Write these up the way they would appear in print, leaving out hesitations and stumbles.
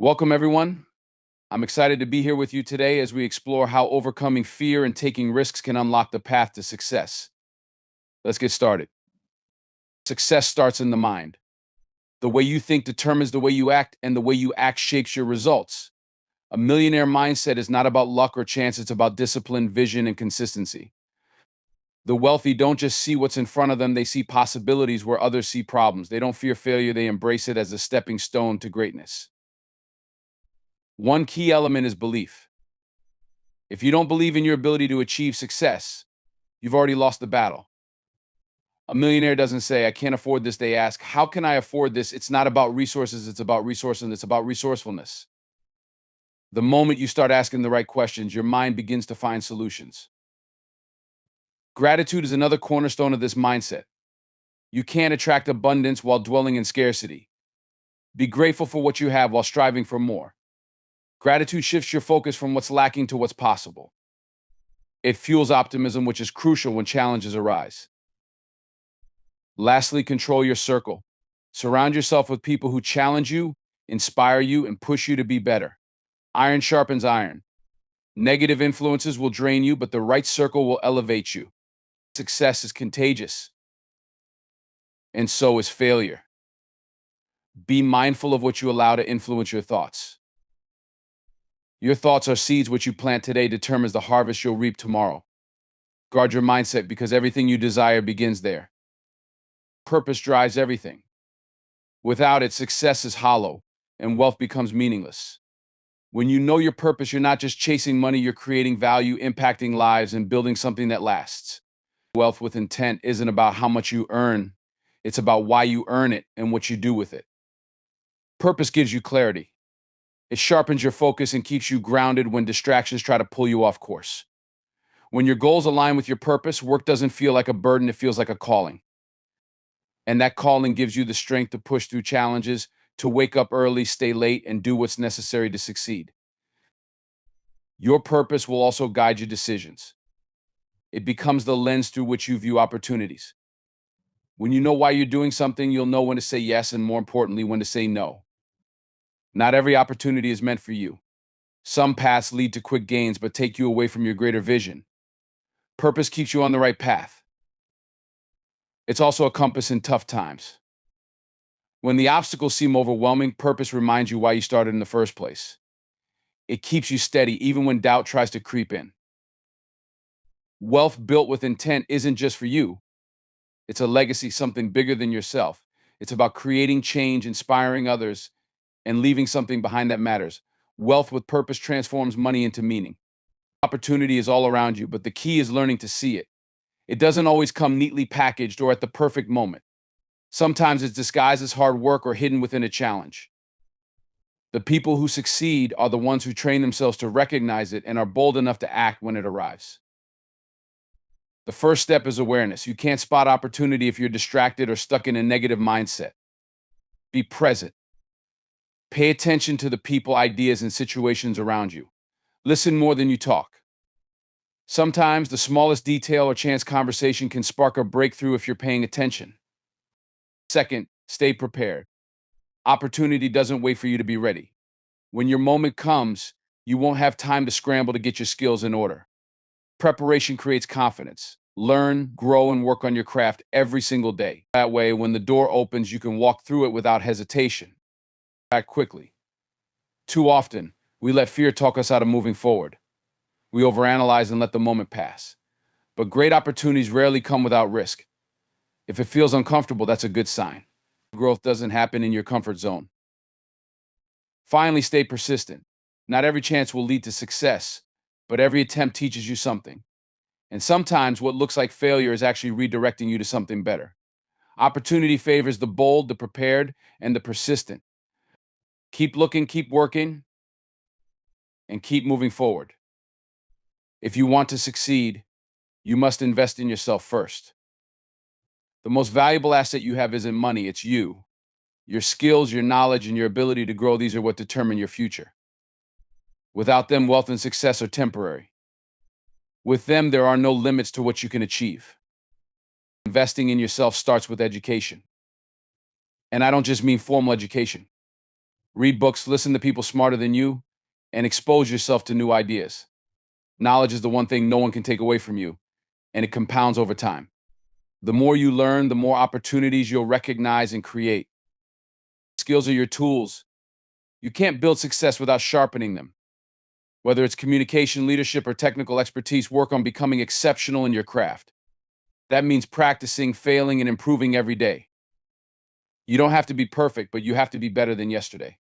Welcome, everyone. I'm excited to be here with you today as we explore how overcoming fear and taking risks can unlock the path to success. Let's get started. Success starts in the mind. The way you think determines the way you act, and the way you act shapes your results. A millionaire mindset is not about luck or chance, it's about discipline, vision, and consistency. The wealthy don't just see what's in front of them, they see possibilities where others see problems. They don't fear failure, they embrace it as a stepping stone to greatness. One key element is belief. If you don't believe in your ability to achieve success, you've already lost the battle. A millionaire doesn't say, I can't afford this. They ask, how can I afford this? It's not about resources, it's about resourcefulness, it's about resourcefulness. The moment you start asking the right questions, your mind begins to find solutions. Gratitude is another cornerstone of this mindset. You can't attract abundance while dwelling in scarcity. Be grateful for what you have while striving for more. Gratitude shifts your focus from what's lacking to what's possible. It fuels optimism, which is crucial when challenges arise. Lastly, control your circle. Surround yourself with people who challenge you, inspire you, and push you to be better. Iron sharpens iron. Negative influences will drain you, but the right circle will elevate you. Success is contagious, and so is failure. Be mindful of what you allow to influence your thoughts. Your thoughts are seeds. What you plant today determines the harvest you'll reap tomorrow. Guard your mindset because everything you desire begins there. Purpose drives everything. Without it, success is hollow and wealth becomes meaningless. When you know your purpose, you're not just chasing money, you're creating value, impacting lives, and building something that lasts. Wealth with intent isn't about how much you earn, it's about why you earn it and what you do with it. Purpose gives you clarity. It sharpens your focus and keeps you grounded when distractions try to pull you off course. When your goals align with your purpose, work doesn't feel like a burden, it feels like a calling. And that calling gives you the strength to push through challenges, to wake up early, stay late, and do what's necessary to succeed. Your purpose will also guide your decisions. It becomes the lens through which you view opportunities. When you know why you're doing something, you'll know when to say yes and, more importantly, when to say no. Not every opportunity is meant for you. Some paths lead to quick gains but take you away from your greater vision. Purpose keeps you on the right path. It's also a compass in tough times. When the obstacles seem overwhelming, purpose reminds you why you started in the first place. It keeps you steady even when doubt tries to creep in. Wealth built with intent isn't just for you. It's a legacy, something bigger than yourself. It's about creating change, inspiring others, and leaving something behind that matters. Wealth with purpose transforms money into meaning. Opportunity is all around you, but the key is learning to see it. It doesn't always come neatly packaged or at the perfect moment. Sometimes it's disguised as hard work or hidden within a challenge. The people who succeed are the ones who train themselves to recognize it and are bold enough to act when it arrives. The first step is awareness. You can't spot opportunity if you're distracted or stuck in a negative mindset. Be present. Pay attention to the people, ideas, and situations around you. Listen more than you talk. Sometimes the smallest detail or chance conversation can spark a breakthrough if you're paying attention. Second, stay prepared. Opportunity doesn't wait for you to be ready. When your moment comes, you won't have time to scramble to get your skills in order. Preparation creates confidence. Learn, grow, and work on your craft every single day. That way, when the door opens, you can walk through it without hesitation. Act quickly. Too often, we let fear talk us out of moving forward. We overanalyze and let the moment pass. But great opportunities rarely come without risk. If it feels uncomfortable, that's a good sign. Growth doesn't happen in your comfort zone. Finally, stay persistent. Not every chance will lead to success, but every attempt teaches you something. And sometimes what looks like failure is actually redirecting you to something better. Opportunity favors the bold, the prepared, and the persistent. Keep looking, keep working, and keep moving forward. If you want to succeed, you must invest in yourself first. The most valuable asset you have isn't money, it's you. Your skills, your knowledge, and your ability to grow, these are what determine your future. Without them, wealth and success are temporary. With them, there are no limits to what you can achieve. Investing in yourself starts with education. And I don't just mean formal education. Read books, listen to people smarter than you, and expose yourself to new ideas. Knowledge is the one thing no one can take away from you, and it compounds over time. The more you learn, the more opportunities you'll recognize and create. Skills are your tools. You can't build success without sharpening them. Whether it's communication, leadership, or technical expertise, work on becoming exceptional in your craft. That means practicing, failing, and improving every day. You don't have to be perfect, but you have to be better than yesterday.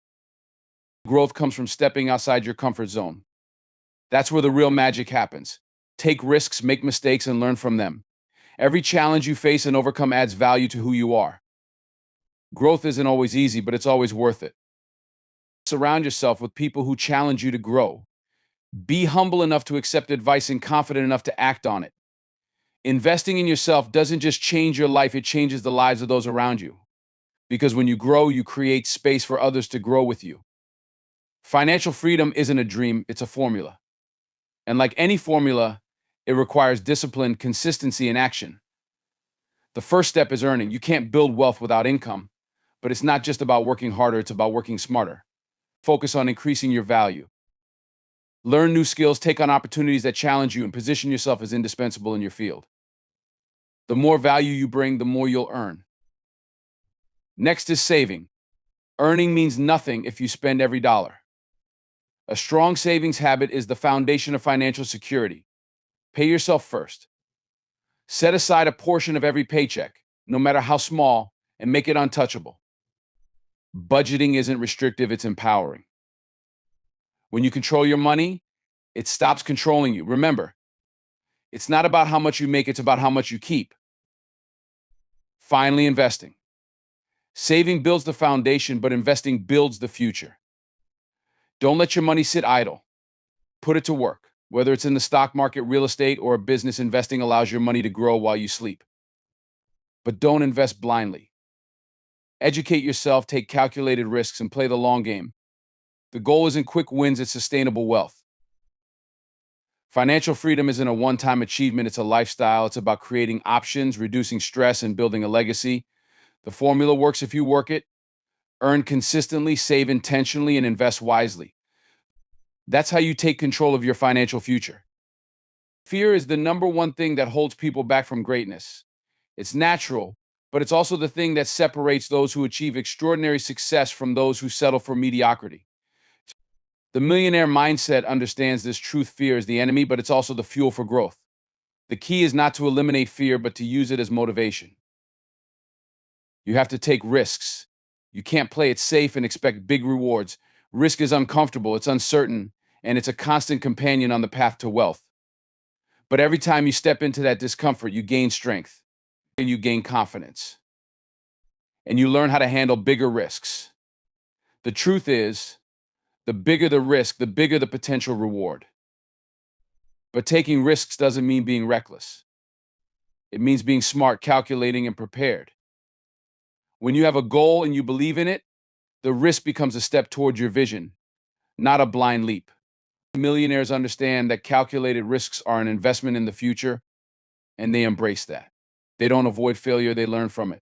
Growth comes from stepping outside your comfort zone. That's where the real magic happens. Take risks, make mistakes, and learn from them. Every challenge you face and overcome adds value to who you are. Growth isn't always easy, but it's always worth it. Surround yourself with people who challenge you to grow. Be humble enough to accept advice and confident enough to act on it. Investing in yourself doesn't just change your life, it changes the lives of those around you. Because when you grow, you create space for others to grow with you. Financial freedom isn't a dream, it's a formula. And like any formula, it requires discipline, consistency, and action. The first step is earning. You can't build wealth without income, but it's not just about working harder, it's about working smarter. Focus on increasing your value. Learn new skills, take on opportunities that challenge you, and position yourself as indispensable in your field. The more value you bring, the more you'll earn. Next is saving. Earning means nothing if you spend every dollar. A strong savings habit is the foundation of financial security. Pay yourself first. Set aside a portion of every paycheck, no matter how small, and make it untouchable. Budgeting isn't restrictive, it's empowering. When you control your money, it stops controlling you. Remember, it's not about how much you make, it's about how much you keep. Finally, investing. Saving builds the foundation, but investing builds the future. Don't let your money sit idle. Put it to work. Whether it's in the stock market, real estate, or a business, investing allows your money to grow while you sleep. But don't invest blindly. Educate yourself, take calculated risks, and play the long game. The goal isn't quick wins, it's sustainable wealth. Financial freedom isn't a one-time achievement, it's a lifestyle. It's about creating options, reducing stress, and building a legacy. The formula works if you work it. Earn consistently, save intentionally, and invest wisely. That's how you take control of your financial future. Fear is the number one thing that holds people back from greatness. It's natural, but it's also the thing that separates those who achieve extraordinary success from those who settle for mediocrity. The millionaire mindset understands this truth. Fear is the enemy, but it's also the fuel for growth. The key is not to eliminate fear, but to use it as motivation. You have to take risks. You can't play it safe and expect big rewards. Risk is uncomfortable, it's uncertain, and it's a constant companion on the path to wealth. But every time you step into that discomfort, you gain strength and you gain confidence. And you learn how to handle bigger risks. The truth is, the bigger the risk, the bigger the potential reward. But taking risks doesn't mean being reckless. It means being smart, calculating, and prepared. When you have a goal and you believe in it, the risk becomes a step towards your vision, not a blind leap. Millionaires understand that calculated risks are an investment in the future, and they embrace that. They don't avoid failure, they learn from it.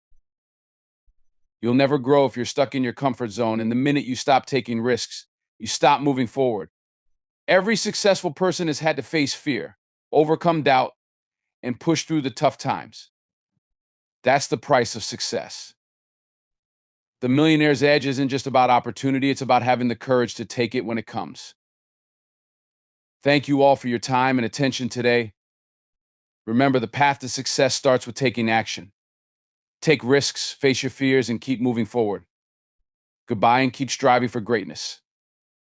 You'll never grow if you're stuck in your comfort zone, and the minute you stop taking risks, you stop moving forward. Every successful person has had to face fear, overcome doubt, and push through the tough times. That's the price of success. The millionaire's edge isn't just about opportunity, it's about having the courage to take it when it comes. Thank you all for your time and attention today. Remember, the path to success starts with taking action. Take risks, face your fears, and keep moving forward. Goodbye, and keep striving for greatness.